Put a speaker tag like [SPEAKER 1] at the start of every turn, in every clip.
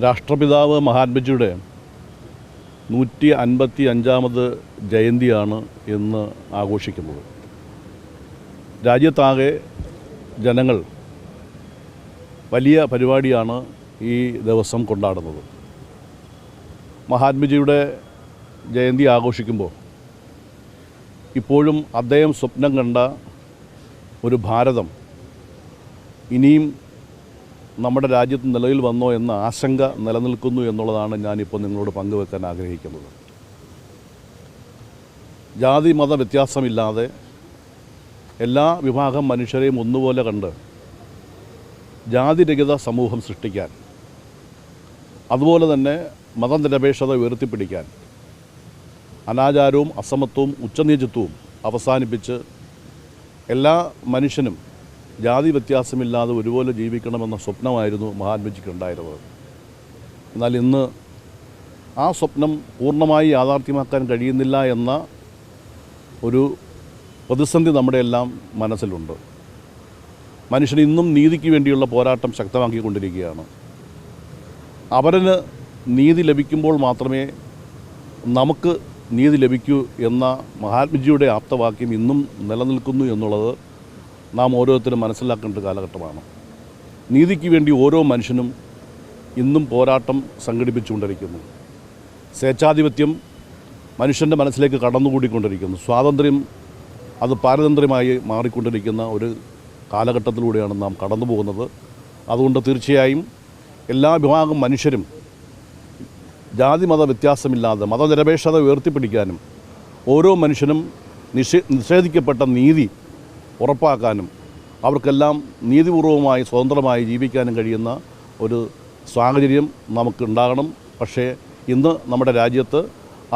[SPEAKER 1] രാഷ്ട്രപിതാവ് മഹാത്മജിയുടെ 155ാമത് ജയന്തിയാണ് ഇന്ന് ആഘോഷിക്കുന്നത്. രാജ്യത്താകെ ജനങ്ങൾ വലിയ പരിപാടിയാണ് ഈ ദിവസം കൊണ്ടാടുന്നത്. മഹാത്മജിയുടെ ജയന്തി ആഘോഷിക്കുമ്പോൾ ഇപ്പോഴും അദ്ദേഹം സ്വപ്നം കണ്ട ഒരു ഭാരതം ഇനിയും നമ്മുടെ രാജ്യത്ത് നിലവിൽ വന്നോ എന്ന ആശങ്ക നിലനിൽക്കുന്നു എന്നുള്ളതാണ് ഞാനിപ്പോൾ നിങ്ങളോട് പങ്കുവെക്കാൻ ആഗ്രഹിക്കുന്നത്. ജാതി മത വ്യത്യാസമില്ലാതെ എല്ലാ വിഭാഗം മനുഷ്യരെയും ഒന്നുപോലെ കണ്ട് ജാതിരഹിത സമൂഹം സൃഷ്ടിക്കാൻ, അതുപോലെ തന്നെ മതനിരപേക്ഷത ഉയർത്തിപ്പിടിക്കാൻ, അനാചാരവും അസമത്വവും ഉച്ചനീചത്വവും അവസാനിപ്പിച്ച് എല്ലാ മനുഷ്യനും ജാതി വ്യത്യാസമില്ലാതെ ഒരുപോലെ ജീവിക്കണമെന്ന സ്വപ്നമായിരുന്നു മഹാത്മജിക്കുണ്ടായിരുന്നത്. എന്നാൽ ഇന്ന് ആ സ്വപ്നം പൂർണ്ണമായി യാഥാർത്ഥ്യമാക്കാൻ കഴിയുന്നില്ല എന്ന ഒരു പ്രതിസന്ധി നമ്മുടെ എല്ലാം മനസ്സിലുണ്ട്. മനുഷ്യൻ ഇന്നും നീതിക്ക് വേണ്ടിയുള്ള പോരാട്ടം ശക്തമാക്കിക്കൊണ്ടിരിക്കുകയാണ്. അവരന് നീതി ലഭിക്കുമ്പോൾ മാത്രമേ നമുക്ക് നീതി ലഭിക്കൂ എന്ന മഹാത്മജിയുടെ ആപ്തവാക്യം ഇന്നും നിലനിൽക്കുന്നു എന്നുള്ളത് നാം ഓരോരുത്തരും മനസ്സിലാക്കേണ്ട കാലഘട്ടമാണ്. നീതിക്ക് വേണ്ടി ഓരോ മനുഷ്യനും ഇന്നും പോരാട്ടം സംഘടിപ്പിച്ചുകൊണ്ടിരിക്കുന്നു. സ്വേച്ഛാധിപത്യം മനുഷ്യൻ്റെ മനസ്സിലേക്ക് കടന്നുകൂടിക്കൊണ്ടിരിക്കുന്നു. സ്വാതന്ത്ര്യം അത് പാരതന്ത്ര്യമായി മാറിക്കൊണ്ടിരിക്കുന്ന ഒരു കാലഘട്ടത്തിലൂടെയാണ് നാം കടന്നു പോകുന്നത്. അതുകൊണ്ട് തീർച്ചയായും എല്ലാ വിഭാഗം മനുഷ്യരും ജാതി മത വ്യത്യാസമില്ലാതെ മതനിരപേക്ഷത ഉയർത്തിപ്പിടിക്കാനും ഓരോ മനുഷ്യനും നിഷേധിക്കപ്പെട്ട നീതി ഉറപ്പാക്കാനും അവർക്കെല്ലാം നീതിപൂർവമായി സ്വതന്ത്രമായി ജീവിക്കാനും കഴിയുന്ന ഒരു സാഹചര്യം നമുക്കുണ്ടാകണം. പക്ഷേ ഇന്ന് നമ്മുടെ രാജ്യത്ത്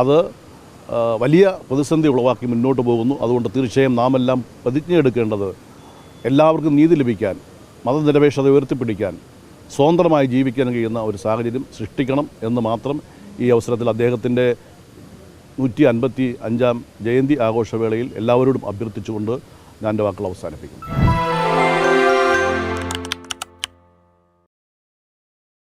[SPEAKER 1] അത് വലിയ പ്രതിസന്ധി ഉളവാക്കി മുന്നോട്ട് പോകുന്നു. അതുകൊണ്ട് തീർച്ചയായും നാം എല്ലാം പ്രതിജ്ഞയെടുക്കേണ്ടത് എല്ലാവർക്കും നീതി ലഭിക്കാൻ, മതനിരപേക്ഷത ഉയർത്തിപ്പിടിക്കാൻ, സ്വതന്ത്രമായി ജീവിക്കാൻ കഴിയുന്ന ഒരു സാഹചര്യം സൃഷ്ടിക്കണം എന്ന് മാത്രം ഈ അവസരത്തിൽ അദ്ദേഹത്തിൻ്റെ 155ാം ജയന്തി ആഘോഷവേളയിൽ എല്ലാവരോടും അഭ്യർത്ഥിച്ചുകൊണ്ട് ഞാൻ എൻ്റെ വാക്കുകൾ അവസാനിപ്പിക്കുന്നു.